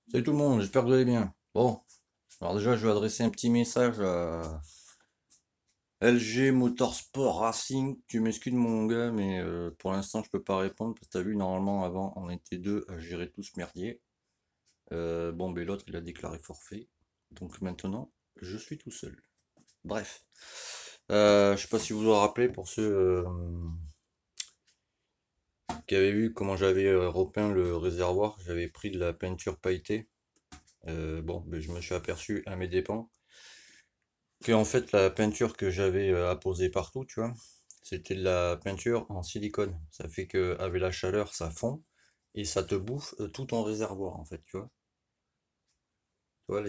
Salut tout le monde, j'espère que vous allez bien. Bon, alors déjà je vais adresser un petit message à LG Motorsport Racing. Tu m'excuses mon gars, mais pour l'instant je peux pas répondre parce que t'as vu, normalement avant on était deux à gérer tout ce merdier. Bon, mais l'autre il a déclaré forfait. Donc maintenant je suis tout seul. Bref. Je sais pas si vous vous en rappelez pour ceux qui avaient vu comment j'avais repeint le réservoir, j'avais pris de la peinture pailletée. Bon, ben, je me suis aperçu à mes dépens que en fait la peinture que j'avais apposée partout, tu vois, c'était de la peinture en silicone. Ça fait que avec la chaleur, ça fond et ça te bouffe tout ton réservoir en fait, tu vois. Tu vois,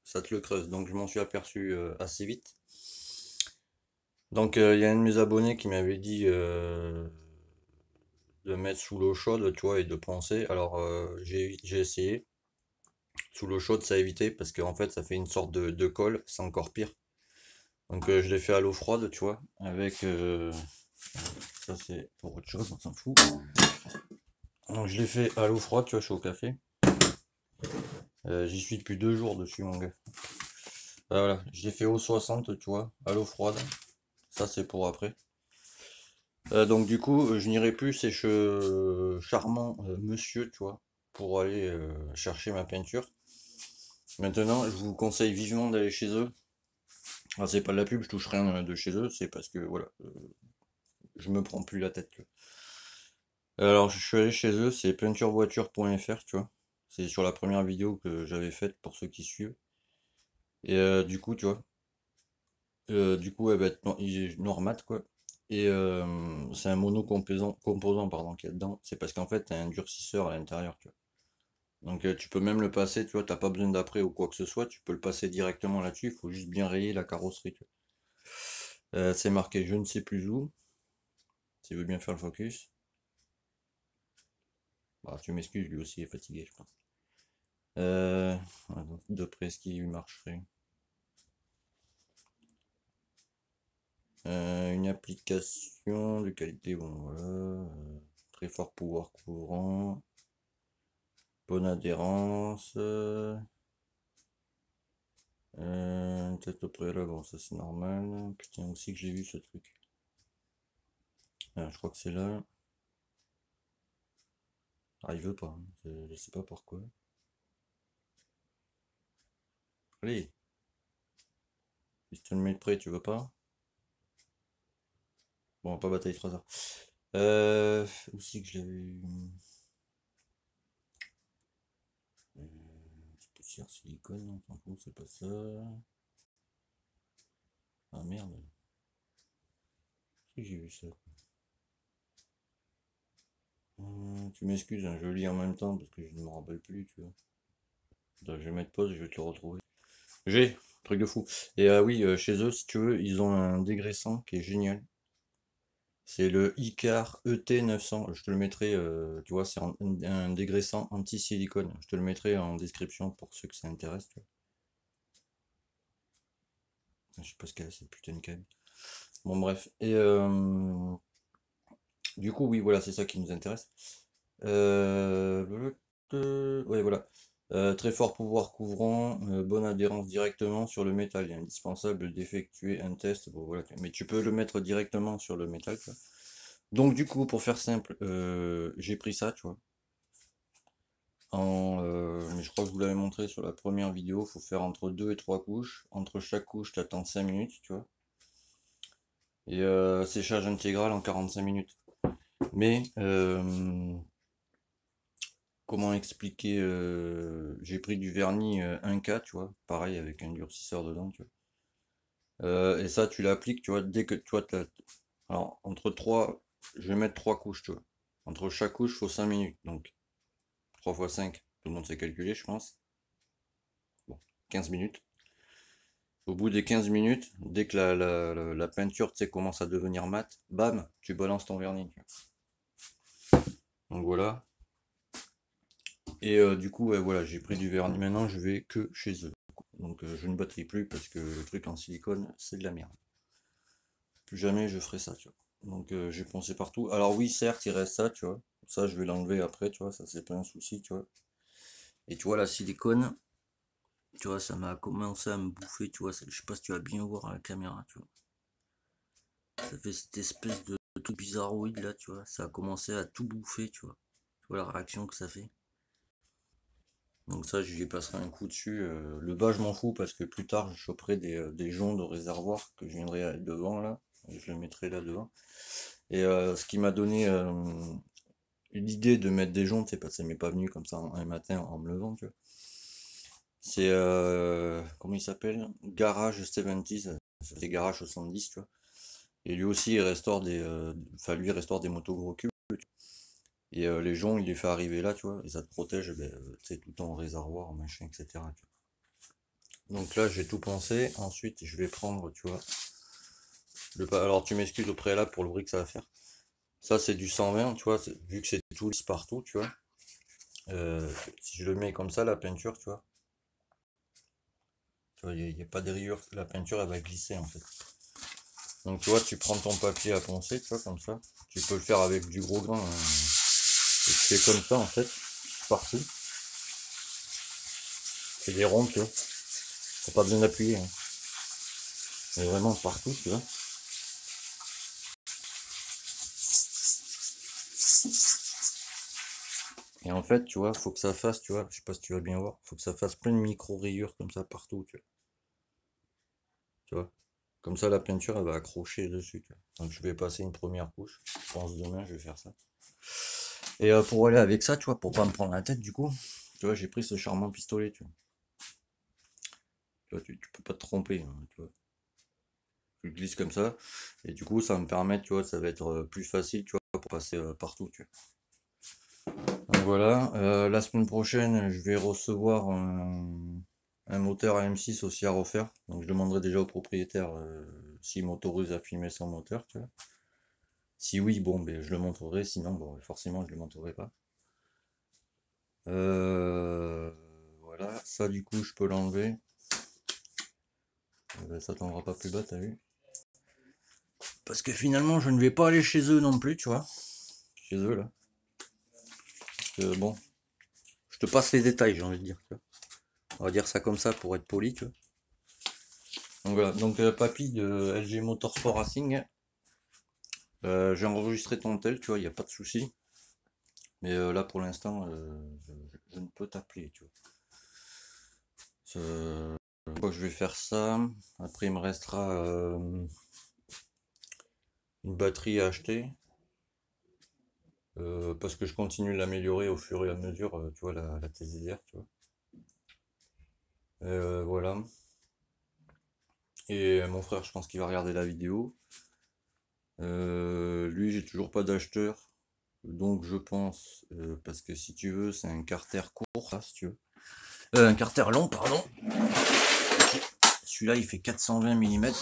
ça te le creuse. Donc je m'en suis aperçu assez vite. Donc il y a un de mes abonnés qui m'avait dit de mettre sous l'eau chaude, tu vois, et de poncer. Alors j'ai essayé. Sous l'eau chaude, ça a évité parce qu'en fait ça fait une sorte de colle, c'est encore pire. Donc je l'ai fait à l'eau froide, tu vois, avec ça c'est pour autre chose, on s'en fout. Donc je l'ai fait à l'eau froide, tu vois, je suis au café. J'y suis depuis 2 jours dessus, mon gars. Voilà, je l'ai fait eau 60, tu vois, à l'eau froide. Ça c'est pour après. Donc du coup, je n'irai plus chez ce charmant monsieur, tu vois, pour aller chercher ma peinture. Maintenant, je vous conseille vivement d'aller chez eux. Ah, c'est pas de la pub, je touche rien de chez eux, c'est parce que voilà, je me prends plus la tête. Tu vois. Alors, je suis allé chez eux, c'est peinturevoiture.fr, tu vois. C'est sur la première vidéo que j'avais faite pour ceux qui suivent. Et du coup, tu vois, elle va être Normat, quoi. Et c'est un composant pardon, qu'il y a dedans. C'est parce qu'en fait, t'as un durcisseur à l'intérieur, tu vois. Donc, tu peux même le passer, tu vois, t'as pas besoin d'après ou quoi que ce soit, tu peux le passer directement là-dessus, il faut juste bien rayer la carrosserie, tu vois. C'est marqué je ne sais plus où, s'il veut bien faire le focus. Bah, tu m'excuses, lui aussi est fatigué, je pense. Attends, de près, ce qui marcherait. Une application de qualité, bon voilà. Très fort pouvoir courant. Bonne adhérence. Test au préalable, bon ça c'est normal. Putain aussi que j'ai vu ce truc. Ah, je crois que c'est là. Ah il veut pas, hein. Je sais pas pourquoi. Allez, si je te le mets de près, tu veux pas? Bon, pas bataille 3 heures. Aussi que je l'avais eu. Poussière silicone, on s'en fout, c'est pas ça. Ah merde, si j'ai vu ça. Tu m'excuses, hein, je lis en même temps parce que je ne me rappelle plus, tu vois. Attends, je vais mettre pause et je vais te le retrouver. J'ai, truc de fou. Et oui, chez eux, si tu veux, ils ont un dégraissant qui est génial. C'est le Icar ET 900. Je te le mettrai, tu vois, c'est un dégraissant anti-silicone. Je te le mettrai en description pour ceux que ça intéresse, tu vois. Je sais pas ce qu'elle a cette putain de câble. Bon, bref. Et du coup, oui, voilà, c'est ça qui nous intéresse. Ouais, voilà. Très fort pouvoir couvrant, bonne adhérence directement sur le métal. Il est indispensable d'effectuer un test. Bon, voilà. Mais tu peux le mettre directement sur le métal, quoi. Donc, du coup, pour faire simple, j'ai pris ça, tu vois. Mais je crois que je vous l'avais montré sur la première vidéo. Il faut faire entre 2 et 3 couches. Entre chaque couche, tu attends 5 minutes, tu vois. Et séchage intégral en 45 minutes. Mais comment expliquer, j'ai pris du vernis 1K, tu vois, pareil avec un durcisseur dedans, tu vois. Et ça, tu l'appliques, tu vois, dès que tu vois, alors entre 3, je vais mettre 3 couches, tu vois. Entre chaque couche, il faut 5 minutes, donc 3 fois 5, tout le monde sait calculer, je pense. Bon, 15 minutes. Au bout des 15 minutes, dès que la peinture, tu sais, commence à devenir mate, bam, tu balances ton vernis, tu vois. Donc voilà. Et du coup, ouais, voilà, j'ai pris du vernis. Maintenant, je vais que chez eux. Donc je ne botterai plus parce que le truc en silicone, c'est de la merde. Plus jamais je ferai ça, tu vois. Donc j'ai poncé partout. Alors oui, certes, il reste ça, tu vois. Ça, je vais l'enlever après, tu vois. Ça, c'est pas un souci, tu vois. Et tu vois la silicone, tu vois, ça m'a commencé à me bouffer, tu vois, je sais pas si tu vas bien voir à la caméra, tu vois. Ça fait cette espèce de tout bizarroïde là, tu vois, ça a commencé à tout bouffer, tu vois. Tu vois la réaction que ça fait. Donc ça, je lui passerai un coup dessus. Le bas, je m'en fous parce que plus tard, je choperai des joncs de réservoir que je viendrai devant là. Et je le mettrai là devant. Et ce qui m'a donné l'idée de mettre des joncs, c'est parce que ça m'est pas venu comme ça un matin en me levant, tu vois. C'est comment il s'appelle? Garage 70s, c'est Garage 70, tu vois. Et lui aussi, il restaure lui, il restaure des motos gros cubes. Et les joncs, il les fait arriver là, tu vois, et ça te protège, ben, tu sais, tout le temps en réservoir, en machin, etc. Tu vois. Donc là, j'ai tout pensé. Ensuite, je vais prendre, tu vois, alors tu m'excuses au préalable pour le bruit que ça va faire. Ça, c'est du 120, tu vois, vu que c'est tout lisse partout, tu vois. Si je le mets comme ça, la peinture, tu vois, il n'y a pas de rayures, la peinture, elle va glisser, en fait. Donc, tu vois, tu prends ton papier à poncer, tu vois, comme ça. Tu peux le faire avec du gros grain, hein. Et tu fais comme ça, en fait, partout. C'est des ronds, tu vois. T'as pas besoin d'appuyer, hein. Mais vraiment partout, tu vois. Et en fait, tu vois, faut que ça fasse, tu vois, je sais pas si tu vas bien voir, faut que ça fasse plein de micro-rayures comme ça partout, tu vois. Tu vois. Comme ça, la peinture, elle va accrocher dessus, tu vois. Donc, je vais passer une première couche. Je pense demain, je vais faire ça. Et pour aller avec ça, tu vois, pour pas me prendre la tête, du coup, tu vois, j'ai pris ce charmant pistolet, tu vois. Tu vois, tu peux pas te tromper, hein, tu vois. Tu le glisses comme ça, et du coup, ça va me permettre, tu vois, ça va être plus facile, tu vois, pour passer partout, tu vois. Donc voilà, la semaine prochaine, je vais recevoir un moteur à M6 aussi à refaire. Donc je demanderai déjà au propriétaire s'il m'autorise à filmer son moteur, tu vois. Si oui, bon, ben, je le montrerai, sinon, bon, forcément, je le montrerai pas. Voilà, ça du coup, je peux l'enlever. Ça tombera pas plus bas, t'as vu? Parce que finalement, je ne vais pas aller chez eux non plus, tu vois. Chez eux, là. Bon, je te passe les détails, j'ai envie de dire, tu vois. On va dire ça comme ça pour être poli, tu vois. Donc voilà, donc papy de LG Motorsport Racing, j'ai enregistré ton tel, tu vois, il n'y a pas de souci. Mais là pour l'instant, je ne peux t'appeler, tu vois. Je vais faire ça. Après il me restera une batterie à acheter. Parce que je continue de l'améliorer au fur et à mesure, tu vois, la TZR, tu vois. Voilà. Et mon frère, je pense qu'il va regarder la vidéo. Lui, j'ai toujours pas d'acheteur. Donc je pense, parce que si tu veux, c'est un carter court, ça, si tu veux. Un carter long, pardon. Celui-là, il fait 420 mm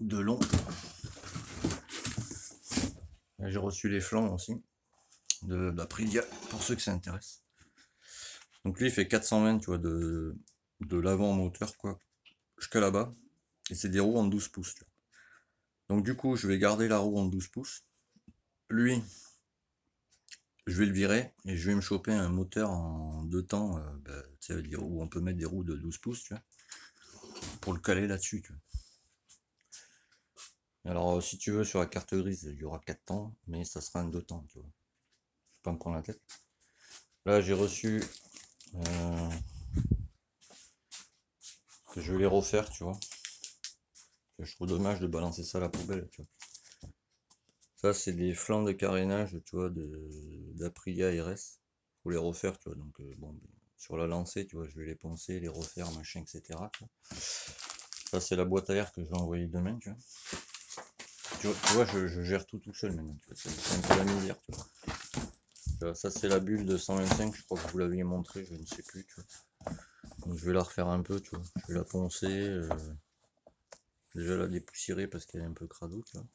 de long. J'ai reçu les flancs aussi, d'Aprilia, pour ceux que ça intéresse. Donc lui, il fait 420, tu vois, de l'avant moteur, quoi, jusqu'à là-bas. Et c'est des roues en 12 pouces, tu vois. Donc du coup, je vais garder la roue en 12 pouces. Lui, je vais le virer et je vais me choper un moteur en deux temps, tu sais, où on peut mettre des roues de 12 pouces, tu vois, pour le caler là-dessus, tu vois. Alors, si tu veux, sur la carte grise, il y aura 4 temps, mais ça sera un 2 temps, tu vois. Je vais pas me prendre la tête. Là, j'ai reçu que je vais les refaire, tu vois. Je trouve dommage de balancer ça à la poubelle, tu vois. Ça, c'est des flancs de carénage, tu vois, d'Aprilia RS. Faut les refaire, tu vois. Donc, bon, sur la lancée, tu vois, je vais les poncer, les refaire, machin, etc. Tu vois. Ça, c'est la boîte à air que je vais envoyer demain, tu vois. Tu vois, je gère tout seul maintenant, tu vois. C'est un peu la misère, tu vois. Ça, c'est la bulle de 125, je crois que vous l'aviez montré, je ne sais plus, tu vois. Donc, je vais la refaire un peu, tu vois. Je vais la poncer, déjà la dépoussiérer parce qu'elle est un peu crado, tu vois.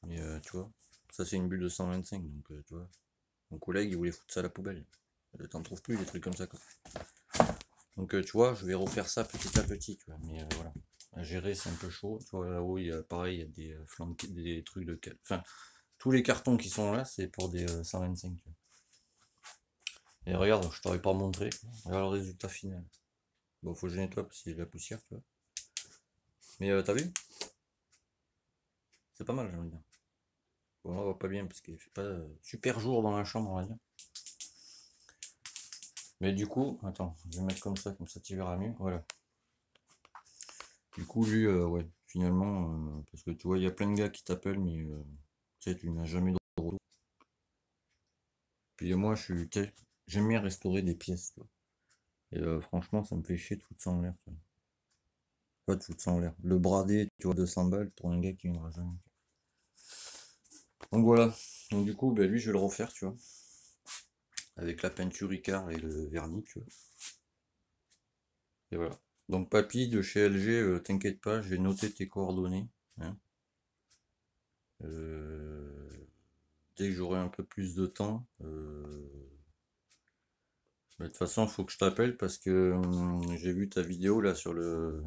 Mais, tu vois, ça, c'est une bulle de 125, donc, tu vois. Mon collègue, il voulait foutre ça à la poubelle. T'en trouves plus, des trucs comme ça, quoi. Donc, tu vois, je vais refaire ça petit à petit, tu vois. Mais voilà. À gérer, c'est un peu chaud. Tu vois, là-haut, il y a, pareil, il y a des flancs, des trucs de... Enfin, tous les cartons qui sont là, c'est pour des 125, tu vois. Et regarde, je t'aurais pas montré. Regarde le résultat final. Bon, faut que je nettoie parce qu'il y a de la poussière, tu vois. Mais t'as vu? C'est pas mal, j'ai envie de dire. Bon, là, on voit pas bien parce qu'il fait pas super jour dans la chambre, on va dire. Mais du coup, attends, je vais mettre comme ça tu verras mieux. Voilà. Du coup, lui, ouais, finalement, parce que tu vois, il y a plein de gars qui t'appellent, mais tu sais, tu n'as jamais de retour. Puis moi, j'aime bien restaurer des pièces, tu vois. Et franchement, ça me fait chier de foutre ça en l'air, tu vois. Pas de foutre ça en l'air. Le brader, tu vois, 200 balles pour un gars qui viendra jamais. Donc voilà. Donc du coup, ben, lui, je vais le refaire, tu vois. Avec la peinture Icare et le vernis, tu vois. Et voilà. Donc papy de chez LG, t'inquiète pas, j'ai noté tes coordonnées, hein. Dès que j'aurai un peu plus de temps, de toute façon, il faut que je t'appelle parce que j'ai vu ta vidéo là sur le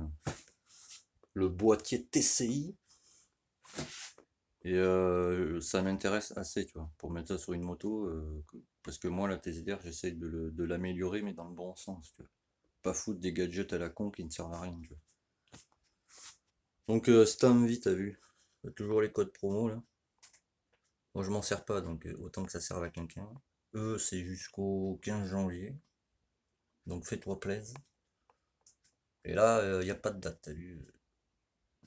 boîtier TCI et ça m'intéresse assez, tu vois, pour mettre ça sur une moto, parce que moi la TZR j'essaye de l'améliorer mais dans le bon sens, tu vois. Pas foutre des gadgets à la con qui ne servent à rien, tu vois. Donc si t'as envie, t'as vu, t'as toujours les codes promo là. Moi je m'en sers pas donc autant que ça serve à quelqu'un. Eux c'est jusqu'au 15 janvier, donc fais-toi plaisir. Et là, il n'y a pas de date, t'as vu,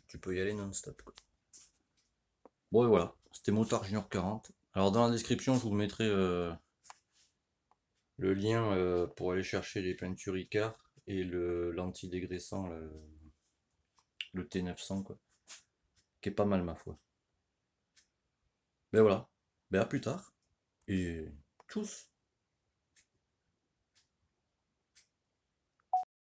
tu peux y aller non-stop, quoi. Bon et voilà, c'était Motard Junior 40. Alors dans la description, je vous mettrai le lien pour aller chercher les peintures Icare et l'antidégraissant, le T900, quoi, qui est pas mal ma foi. Ben voilà, ben à plus tard, et tchuss.